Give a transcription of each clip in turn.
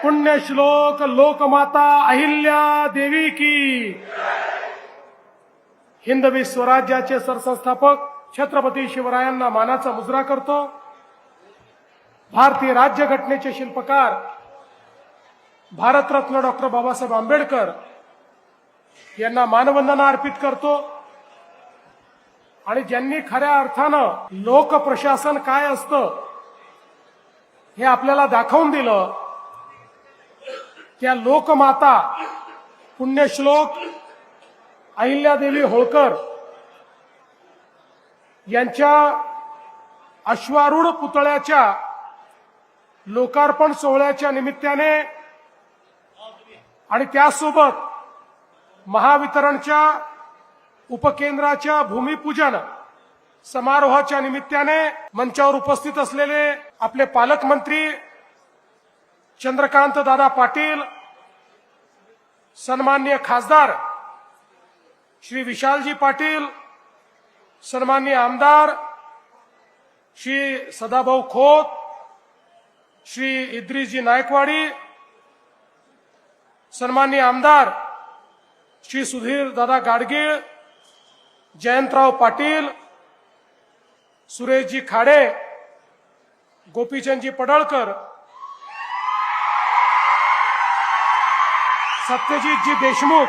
पुण्यश्लोक लोकमाता अहिल्या देवी की। हिंदवी स्वराज्याचे सरसंस्थापक छत्रपती शिवरायांना मानाचा मुजरा करतो। भारतीय राज्यघटनेचे शिल्पकार भारतरत्न डॉक्टर बाबासाहेब आंबेडकर यांना मानवंदना अर्पित करतो। आणि ज्यांनी खऱ्या अर्थानं लोकप्रशासन काय असतं हे आपल्याला दाखवून दिलं, त्या लोकमाता पुण्यश्लोक अहिल्यादेवी होळकर यांच्या अश्वारूढ पुतळ्याच्या लोकार्पण सोहळ्याच्या निमित्ताने आणि त्यासोबत महावितरणच्या उपकेंद्राच्या भूमिपूजन समारोहाच्या निमित्ताने मंचावर उपस्थित असलेले आपले पालकमंत्री चंद्रकांत दादा पाटील, सन्माननीय खासदार श्री विशालजी पाटील, सन्माननीय आमदार श्री सदाभाऊ खोत, श्री इद्रिसजी नायकवाडी, सन्माननीय आमदार श्री सुधीर दादा गाडगीळ, जयंतराव पाटील, सुरेशजी खाडे, गोपीचंदजी पडळकर, सत्यजितजी देशमुख,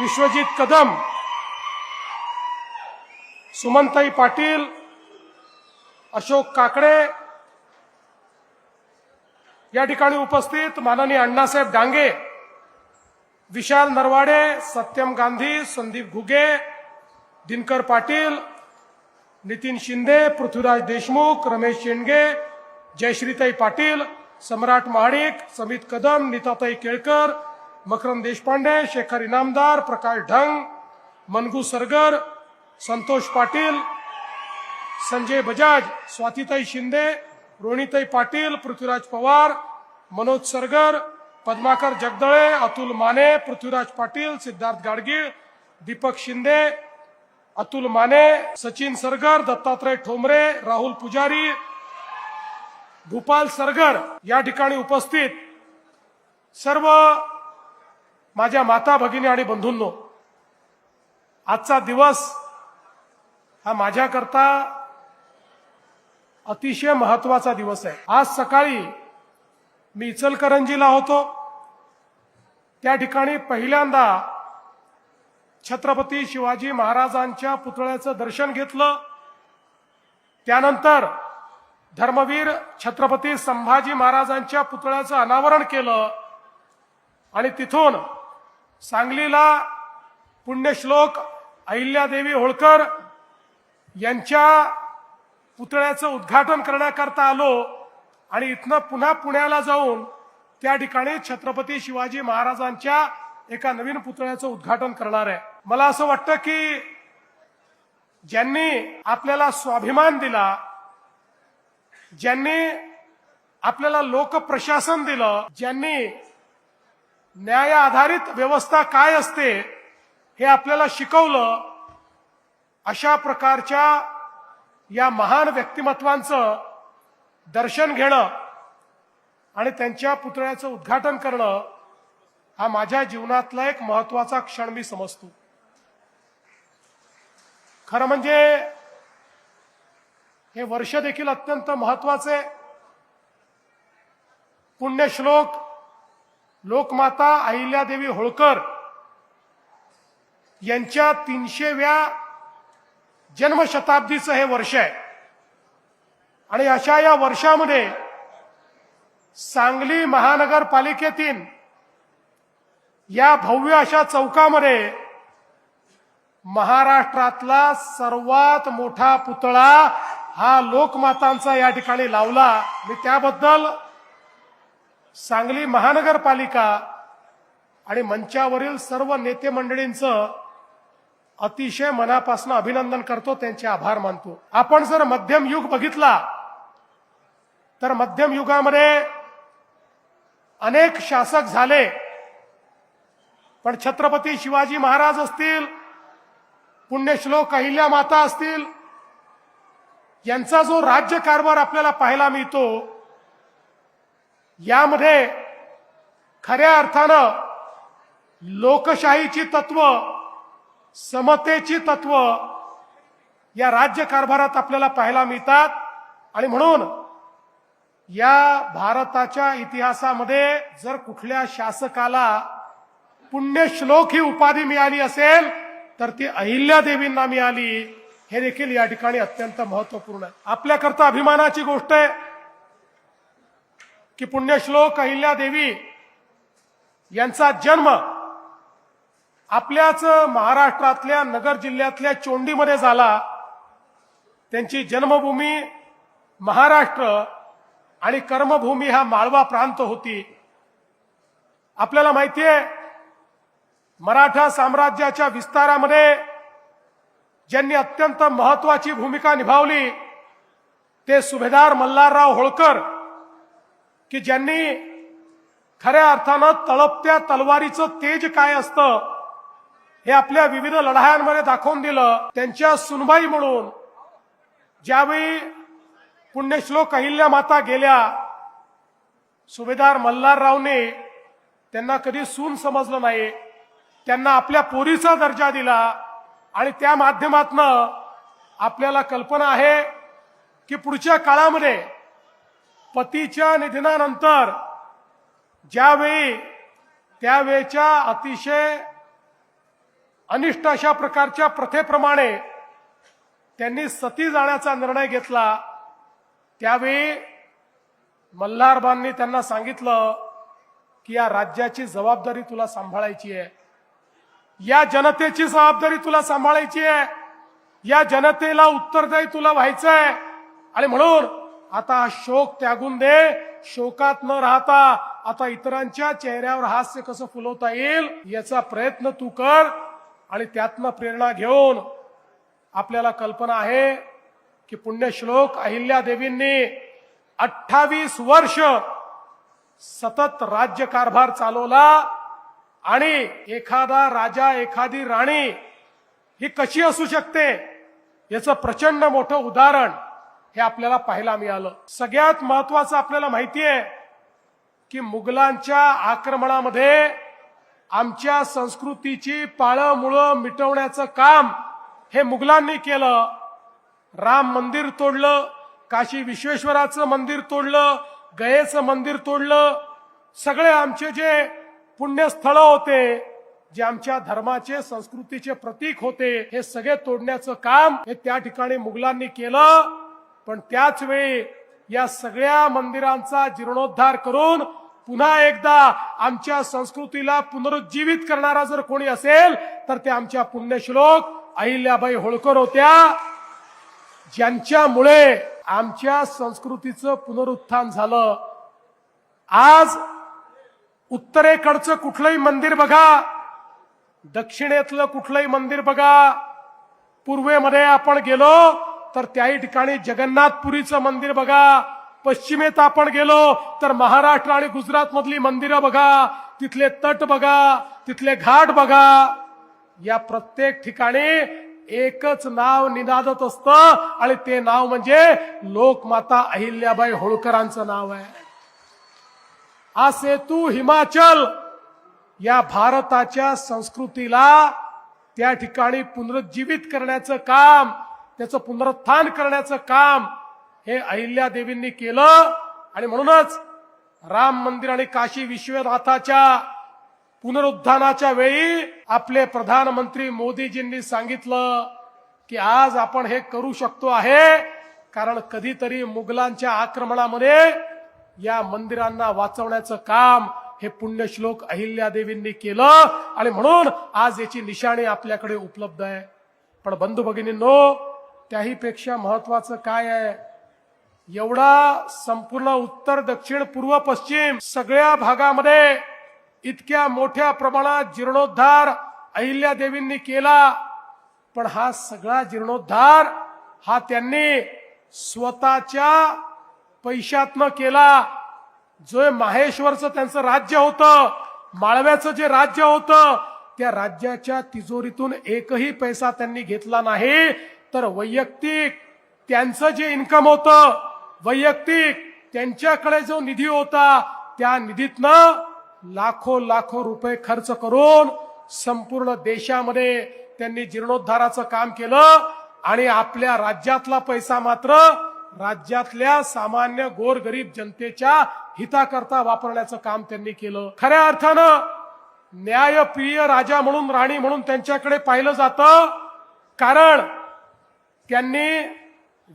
विश्वजित कदम, सुमनताई पाटील, अशोक काकडे, या ठिकाणी उपस्थित माननीय अण्णासाहेब डांगे, विशाल नरवाडे, सत्यम गांधी, संदीप घुगे, दिनकर पाटील, नितीन शिंदे, पृथ्वीराज देशमुख, रमेश शेंडगे, जयश्रीताई पाटील, सम्राट महाडिक, समित कदम, नीताताई केळकर, मकरंद देशपांडे, शेखर इनामदार, प्रकाश ढंग, मनगू सरगर, संतोष पाटील, संजय बजाज, स्वातीताई शिंदे, रोहिणीताई पाटील, पृथ्वीराज पवार, मनोज सरगर, पद्माकर जगदळे, अतुल माने, पृथ्वीराज पाटील, सिद्धार्थ गाडगीळ, दीपक शिंदे, अतुल माने, सचिन सरगर, दत्तात्रय ठोंबरे, राहुल पुजारी, भूपाल सरगर, या ठिकाणी उपस्थित सर्व माझ्या माता भगिनी आणि बंधूंनो, आजचा दिवस हा माझ्याकरता अतिशय महत्वाचा दिवस आहे। आज सकाळी मी इचलकरंजीला होतो, त्या ठिकाणी पहिल्यांदा छत्रपती शिवाजी महाराजांच्या पुतळ्याचं दर्शन घेतलं। त्यानंतर धर्मवीर छत्रपती संभाजी महाराजांच्या पुतळ्याचं अनावरण केलं आणि तिथून सांगलीला पुण्यश्लोक अहिल्यादेवी होळकर यांच्या पुतळ्याचं उद्घाटन करण्याकरता आलो आणि इथनं पुन्हा पुण्याला जाऊन त्या ठिकाणी छत्रपती शिवाजी महाराजांच्या एका नवीन पुतळ्याचं उद्घाटन करणार आहे। मला असं वाटतं की ज्यांनी आपल्याला स्वाभिमान दिला, ज्यांनी आपल्याला लोकप्रशासन दिलं, ज्यांनी न्याय आधारित व्यवस्था काय असते हे आपल्याला शिकवलं, अशा प्रकारच्या या महान व्यक्तिमत्वांचं दर्शन घेणं आणि त्यांच्या पुतळ्याचं उद्घाटन करणं हा माझ्या जीवनातला एक महत्वाचा क्षण मी समजतो। खरं म्हणजे हे वर्ष देखील अत्यंत महत्वाचे। पुण्यश्लोक लोकमाता अहिल्यादेवी होळकर यांच्या 300व्या जन्मशताब्दीचं हे वर्ष आहे आणि अशा या वर्षामध्ये सांगली महानगरपालिकेतील या भव्य अशा चौकामध्ये महाराष्ट्रातला सर्वात मोठा पुतळा हा लोकमातांचा या ठिकाणी लावला। मी त्याबद्दल सांगली महानगरपालिका आणि मंचावरील सर्व नेते मंडळींचं अतिशय मनापासून अभिनंदन करतो, त्यांचे आभार मानतो। आपण जर मध्यम युग बघितला तर मध्यम युगामध्ये अनेक शासक झाले, पण छत्रपती शिवाजी महाराज असतील, पुण्यश्लोक अहिल्या माता असतील, यांचा जो राज्यकारभार आपल्याला पाहायला मिळतो यामध्ये खऱ्या अर्थानं लोकशाहीची तत्व, समतेची तत्व या राज्य कारभारात आपल्याला पाहायला मिळतात. आणि म्हणून या भारताच्या इतिहासामध्ये जर कुठल्या शासकाला पुण्यश्लोक ही उपाधी मिळाली असेल तर ती अहिल्यादेवींना मिळाली. हे देखील या ठिकाणी अत्यंत महत्वपूर्ण आहे. आपल्याकरता अभिमानाची गोष्ट आहे की पुण्यश्लोक अहिल्यादेवी यांचा जन्म आपल्याच महाराष्ट्रातल्या नगर जिल्ह्यातल्या चोंडीमध्ये झाला. त्यांची जन्मभूमी महाराष्ट्र आणि कर्मभूमी हा माळवा प्रांत होती. आपल्याला माहिती आहे मराठा साम्राज्याच्या विस्तारामध्ये ज्यांनी अत्यंत महत्वाची भूमिका निभावली ते सुभेदार मल्हारराव होळकर, की ज्यांनी खऱ्या अर्थानं तळपत्या तलवारीचं तेज काय असतं हे आपल्या विविध लढायांमध्ये दाखवून दिलं. त्यांच्या सुनबाई म्हणून ज्यावेळी पुण्यश्लोक अहिल्या माता गेल्या, सुभेदार मल्हाररावने त्यांना कधी सून समजलं नाही, त्यांना आपल्या पोरीचा दर्जा दिला. आणि त्या माध्यमातनं आपल्याला कल्पना आहे की पुढच्या काळामध्ये पतीच्या निधनानंतर ज्यावेळी त्यावेळच्या अतिशय अनिष्ट अशा प्रकारच्या प्रथेप्रमाणे त्यांनी सती जाण्याचा निर्णय घेतला, त्यावेळी मल्हारबांनी त्यांना सांगितलं की या राज्याची जबाबदारी तुला सांभाळायची आहे, या जनतेची जबाबदारी तुला सांभाळायची आहे, या जनतेला उत्तरदायी तुला व्हायचंय. आणि म्हणून आता हा शोक त्यागून दे, शोकात न राहता आता इतरांच्या चेहऱ्यावर हास्य कसं फुलवता येईल याचा प्रयत्न तू कर. आणि त्यातनं प्रेरणा घेऊन आपल्याला कल्पना आहे की पुण्यश्लोक अहिल्यादेवींनी 28 वर्ष सतत राज्यकारभार चालवला. आणि एखादा राजा एखादी राणी ही कशी असू शकते याचं प्रचंड मोठं उदाहरण हे आपल्याला पाहायला मिळालं. सगळ्यात महत्वाचं आपल्याला माहिती आहे की मुघलांच्या आक्रमणामध्ये आमच्या संस्कृतीची पाळंमुळं मिटवण्याचं काम हे मुघलांनी केलं. राम मंदिर तोडलं, काशी विश्वेश्वराचं मंदिर तोडलं, गयेचं मंदिर तोडलं. सगळे आमचे जे पुण्यस्थळ होते, जे आमच्या धर्माचे संस्कृतीचे प्रतीक होते, हे सगळे तोडण्याचं काम हे त्या ठिकाणी मुघलांनी केलं. पण त्याच वेळी या सगळ्या मंदिरांचा जीर्णोद्धार करून पुन्हा एकदा आमच्या संस्कृतीला पुनरुज्जीवित करणारा जर कोणी असेल तर ते आमच्या पुण्यश्लोक अहिल्याबाई होळकर होत्या, ज्यांच्यामुळे आमच्या संस्कृतीचं पुनरुत्थान झालं. आज उत्तरेकडचं कुठलंही मंदिर बघा, दक्षिणेतलं कुठलंही मंदिर बघा, पूर्वेमध्ये आपण गेलो तर त्याही ठिकाणी जगन्नाथपुरीचं मंदिर बघा, पश्चिमेत आपण गेलो तर महाराष्ट्र आणि गुजरात मधली मंदिरं बघा, तिथले तट बघा, तिथले घाट बघा. या प्रत्येक ठिकाणी एकच नाव निनादत असतं आणि ते नाव म्हणजे लोकमाता अहिल्याबाई होळकरांचं नाव आहे. हा सेतू हिमाचल या भारताच्या संस्कृतीला त्या ठिकाणी पुनरुज्जीवित करण्याचं काम, त्याचं पुनरुत्थान करण्याचं काम हे अहिल्यादेवींनी केलं. आणि म्हणूनच राम मंदिर आणि काशी विश्वनाथाच्या पुनरुत्थानाच्या वेळी आपले प्रधानमंत्री मोदीजींनी सांगितलं की आज आपण हे करू शकतो आहे कारण कधीतरी मुघलांच्या आक्रमणामध्ये या मंदिरांना वाचवण्याचं काम हे पुण्यश्लोक अहिल्यादेवींनी केलं. आणि म्हणून आज याची निशाणी आपल्याकडे उपलब्ध आहे. पण बंधू भगिनींनो, त्याही पेक्षा महत्वाचं काय आहे, एवढा संपूर्ण उत्तर दक्षिण पूर्व पश्चिम सगळ्या भागामध्ये इतक्या मोठ्या प्रमाणात जीर्णोद्धार अहिल्यादेवींनी केला. पण हा सगळा जीर्णोद्धार हा त्यांनी स्वतःच्या पैशातनं केला. जो माहेश्वरचं त्यांचं राज्य होतं, माळव्याचं जे राज्य होतं, त्या राज्याच्या तिजोरीतून एकही पैसा त्यांनी घेतला नाही. तर वैयक्तिक त्यांचं जे इन्कम होतं, वैयक्तिक त्यांच्याकडे जो निधी होता त्या निधीतनं लाखो रुपये खर्च करून संपूर्ण देशामध्ये त्यांनी जीर्णोद्धाराचं काम केलं आणि आपल्या राज्यातला पैसा मात्र राज्यातल्या सामान्य गोरगरीब जनतेच्या हिताकरता वापरण्याचं काम त्यांनी केलं. खऱ्या अर्थानं न्यायप्रिय राजा म्हणून, राणी म्हणून त्यांच्याकडे पाहिलं जातं, कारण त्यांनी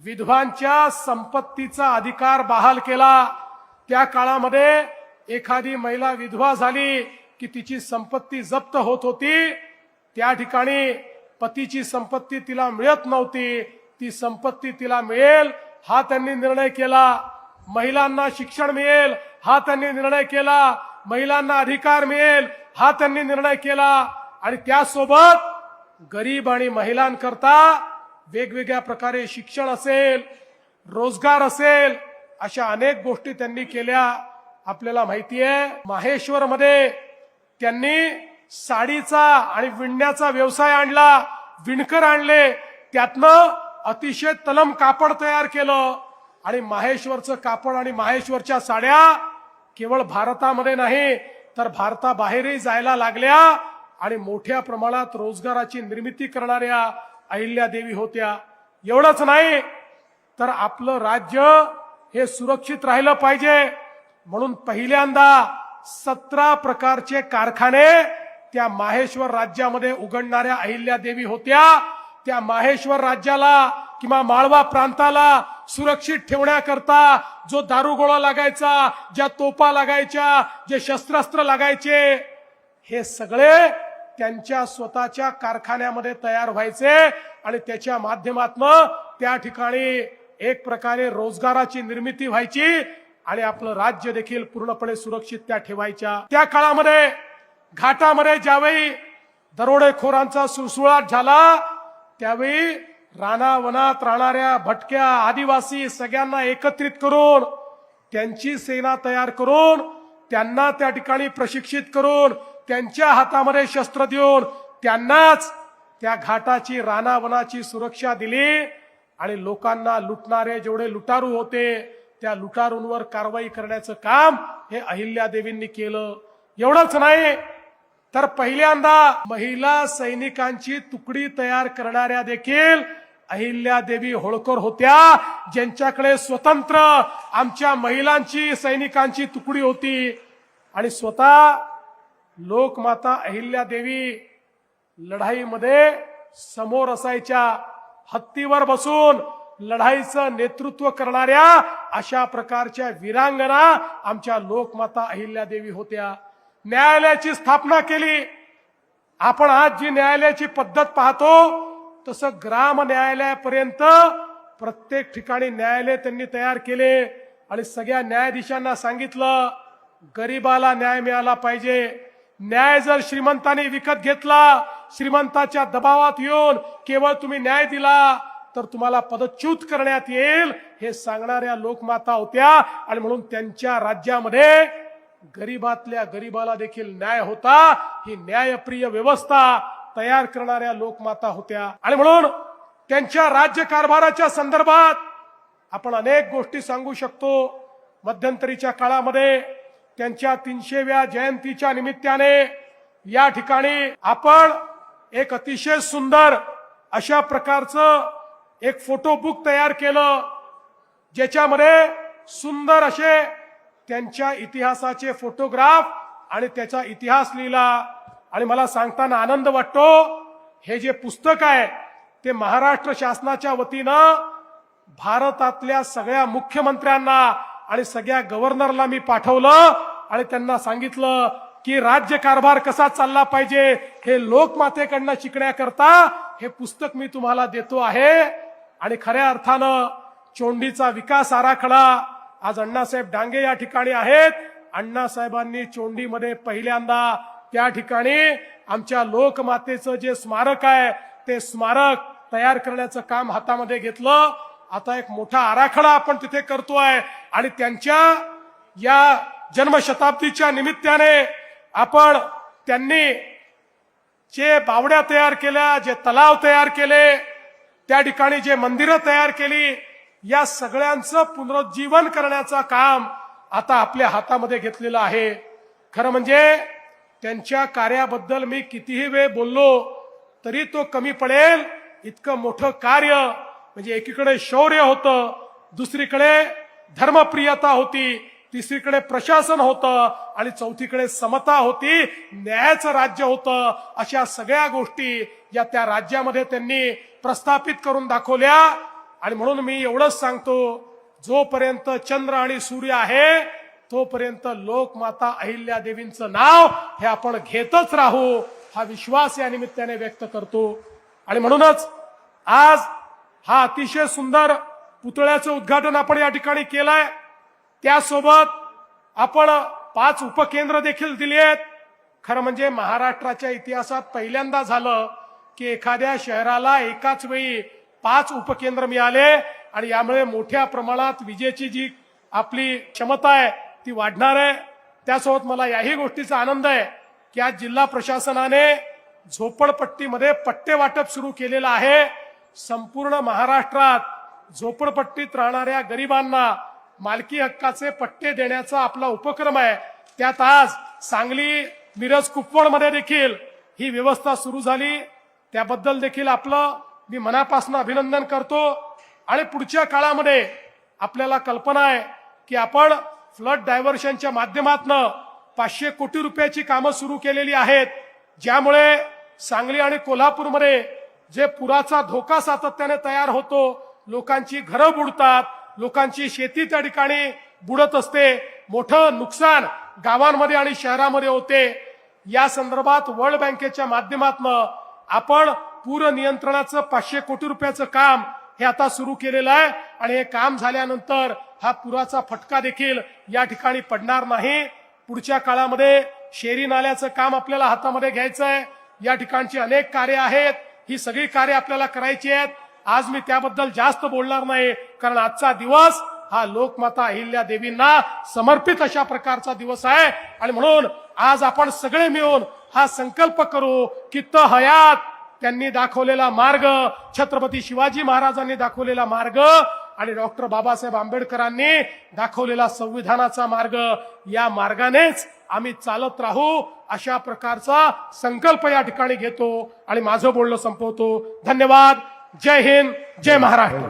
विधवांच्या संपत्तीचा अधिकार बहाल केला. त्या काळामध्ये एखादी महिला विधवा झाली की तिची संपत्ती जप्त होत होती. त्या ठिकाणी पतीची संपत्ती तिला मिळत नव्हती, ती संपत्ती तिला मिळेल हा त्यांनी निर्णय केला. महिलांना शिक्षण मिळेल हा त्यांनी निर्णय केला. महिलांना अधिकार मिळेल हा त्यांनी निर्णय केला. आणि त्यासोबत गरीब आणि महिलांकरता वेगवेगळ्या प्रकारे शिक्षण असेल, रोजगार असेल, अशा अनेक गोष्टी त्यांनी केल्या. आपल्याला माहिती आहे, माहेश्वरमध्ये त्यांनी साडीचा आणि विणण्याचा व्यवसाय आणला, विणकर आणले, त्यातनं अतिशय तलम कापड तयार केलं. आणि माहेश्वरचं कापड आणि माहेश्वरच्या साड्या केवळ भारतामध्ये नाही तर भारताबाहेरही जायला लागल्या आणि मोठ्या प्रमाणात रोजगाराची निर्मिती करणाऱ्या अहिल्यादेवी होत्या. एवढंच नाही तर आपलं राज्य हे सुरक्षित राहिलं पाहिजे म्हणून पहिल्यांदा 17 प्रकारचे कारखाने त्या माहेश्वर राज्यामध्ये उघडणाऱ्या अहिल्यादेवी होत्या. त्या माहेश्वर राज्याला किंवा माळवा प्रांताला सुरक्षित ठेवण्याकरता जो दारुगोळा लागायचा, ज्या तोफा लागायच्या, जे शस्त्रास्त्र लागायचे, हे सगळे त्यांच्या स्वतःच्या कारखान्यामध्ये तयार व्हायचे आणि त्याच्या माध्यमातून त्या ठिकाणी एक प्रकारे रोजगाराची निर्मिती व्हायची आणि आपलं राज्य देखील पूर्णपणे सुरक्षित त्या ठेवायच्या. त्या काळामध्ये घाटामध्ये ज्यावेळी दरोडेखोरांचा सुळसुळाट झाला त्यावेळी रानावनात राहणाऱ्या भटक्या आदिवासी सगळ्यांना एकत्रित करून त्यांची सेना तयार करून त्यांना त्या ठिकाणी प्रशिक्षित करून त्यांच्या हातामध्ये शस्त्र देऊन त्यांनाच त्या घाटाची रानावनाची सुरक्षा दिली आणि लोकांना लुटणारे जेवढे लुटारू होते त्या लुटारूंवर कारवाई करण्याचं काम हे अहिल्यादेवींनी केलं. एवढंच नाही तर पहिल्यांदा महिला सैनिकांची तुकडी तयार करणाऱ्या देखील अहिल्यादेवी होळकर होत्या, ज्यांच्याकडे स्वतंत्र आमच्या महिलांची सैनिकांची तुकडी होती. आणि स्वतः लोकमाता अहिल्यादेवी लढाईमध्ये समोर असायच्या, हत्तीवर बसून लढाईचं नेतृत्व करणाऱ्या अशा प्रकारच्या वीरांगना आमच्या लोकमाता अहिल्यादेवी होत्या. न्यायालयाची स्थापना केली. आपण आज जी न्यायालयाची पद्धत पाहतो तसं ग्राम न्यायालयापर्यंत प्रत्येक ठिकाणी न्यायालय त्यांनी तयार केले आणि सगळ्या न्यायाधीशांना सांगितलं गरीबाला न्याय मिळाला पाहिजे. न्याय जर श्रीमंतांनी विकत घेतला, श्रीमंताच्या दबावात येऊन केवळ तुम्ही न्याय दिला तर तुम्हाला पदच्युत करण्यात येईल हे सांगणाऱ्या लोकमाता होत्या. आणि म्हणून त्यांच्या राज्यामध्ये गरीबातल्या गरीबाला देखील न्याय होता. ही न्यायप्रिय व्यवस्था तयार करणाऱ्या लोकमाता होत्या. आणि म्हणून त्यांच्या राज्यकारभाराच्या संदर्भात आपण अनेक गोष्टी सांगू शकतो. मध्यंतरीच्या काळामध्ये त्यांच्या 300व्या जयंतीच्या निमित्ताने या ठिकाणी आपण एक अतिशय सुंदर अशा प्रकारचं एक फोटो बुक तयार केलं, ज्याच्यामध्ये सुंदर असे त्यांच्या इतिहासाचे फोटोग्राफ आणि त्याचा इतिहास लिहिला. आणि मला सांगताना आनंद वाटतो, हे जे पुस्तक आहे ते महाराष्ट्र शासनाच्या वतीनं भारतातल्या सगळ्या मुख्यमंत्र्यांना आणि सगळ्या गव्हर्नरला मी पाठवलं आणि त्यांना सांगितलं की राज्यकारभार कसा चालला पाहिजे हे लोकमातेकडनं शिकण्याकरता हे पुस्तक मी तुम्हाला देतो आहे. आणि खऱ्या अर्थानं चोंडीचा विकास आराखडा आज अण्णासाहेब डांगे या ठिकाणी आहेत. अण्णासाहेबांनी चोंडीमध्ये पहिल्यांदा त्या ठिकाणी आमच्या लोकमातेचं जे स्मारक आहे ते स्मारक तयार करण्याचं काम हातामध्ये घेतलं. आता एक मोठा आराखडा आपण तिथे करतोय आणि त्यांच्या या जन्मशताब्दीच्या निमित्ताने आपण त्यांनी जे बावड्या तयार केल्या, जे तलाव तयार केले, त्या ठिकाणी जे मंदिरं तयार केली, या सगळ्यांचं पुनरुज्जीवन करण्याचं काम आता आपल्या हातामध्ये घेतलेला आहे. खरं म्हणजे त्यांच्या कार्याबद्दल मी कितीही वेळ बोललो तरी तो कमी पडेल. इतकं मोठं कार्य म्हणजे एकीकडे शौर्य होतं, दुसरीकडे धर्मप्रियता होती, तिसरीकडे प्रशासन होतं आणि चौथीकडे समता होती, न्यायाचं राज्य होतं. अशा सगळ्या गोष्टी या त्या राज्यामध्ये त्यांनी प्रस्थापित करून दाखवल्या. आणि म्हणून मी एवढंच सांगतो, जोपर्यंत चंद्र आणि सूर्य आहे तोपर्यंत लोकमाता अहिल्या देवींचं नाव हे आपण घेतच राहू, हा विश्वास या निमित्ताने व्यक्त करतो. आणि म्हणूनच आज हा अतिशय सुंदर पुतळ्याचं उद्घाटन आपण या ठिकाणी केलंय. त्यासोबत आपण 5 उपकेंद्र देखील दिली आहेत. खरं म्हणजे महाराष्ट्राच्या इतिहासात पहिल्यांदा झालं की एखाद्या शहराला एकाच वेळी 5 उपकेंद्र मिळाले आणि यामुळे मोठ्या प्रमाणात विजेची जी आपली क्षमता आहे ती वाढणार आहे. त्यासोबत मला याही गोष्टीचा आनंद आहे की आज जिल्हा प्रशासनाने झोपडपट्टीमध्ये पट्टे वाटप सुरू केलेलं आहे. संपूर्ण महाराष्ट्रात झोपडपट्टीत राहणाऱ्या गरिबांना मालकी हक्काचे पट्टे देण्याचा आपला उपक्रम आहे. त्यात आज सांगली, मिरज, कुपवाडमध्ये देखील ही व्यवस्था सुरू झाली. त्याबद्दल देखील आपलं मी मनापासून अभिनंदन करतो. आणि पुढच्या काळामध्ये आपल्याला कल्पना आहे की आपण फ्लड डायव्हर्शनच्या माध्यमातून 500 कोटी रुपयाची कामं सुरू केलेली आहेत, ज्यामुळे सांगली आणि कोल्हापूरमध्ये जे पुराचा धोका सातत्याने तयार होतो, लोकांची घरं बुडतात, लोकांची शेती त्या ठिकाणी बुडत असते, मोठं नुकसान गावांमध्ये आणि शहरामध्ये होते. या संदर्भात वर्ल्ड बँकेच्या माध्यमातून आपण पूर नियंत्रणाचं 500 कोटी रुपयाचं काम हे आता सुरू केलेलं आहे. आणि हे काम झाल्यानंतर हा पुराचा फटका देखील या ठिकाणी पडणार नाही. पुढच्या काळामध्ये शेरी नाल्याचं काम आपल्याला हातामध्ये घ्यायचं आहे. या ठिकाणची अनेक कार्य आहेत, ही सगळी कार्य आपल्याला करायची आहेत. आज मी त्याबद्दल जास्त बोलणार नाही, कारण आजचा दिवस हा लोकमाता अहिल्या देवींना समर्पित अशा प्रकारचा दिवस आहे. आणि म्हणून आज आपण सगळे मिळून हा संकल्प करू की हयात त्यांनी दाखवलेला मार्ग, छत्रपती शिवाजी महाराजांनी दाखवलेला मार्ग आणि डॉक्टर बाबासाहेब आंबेडकरांनी दाखवलेला संविधानाचा मार्ग, या मार्गानेच आम्ही चालत राहू, अशा प्रकारचा संकल्प या ठिकाणी घेतो आणि माझं बोलणं संपवतो. धन्यवाद. जय हिंद, जय महाराष्ट्र.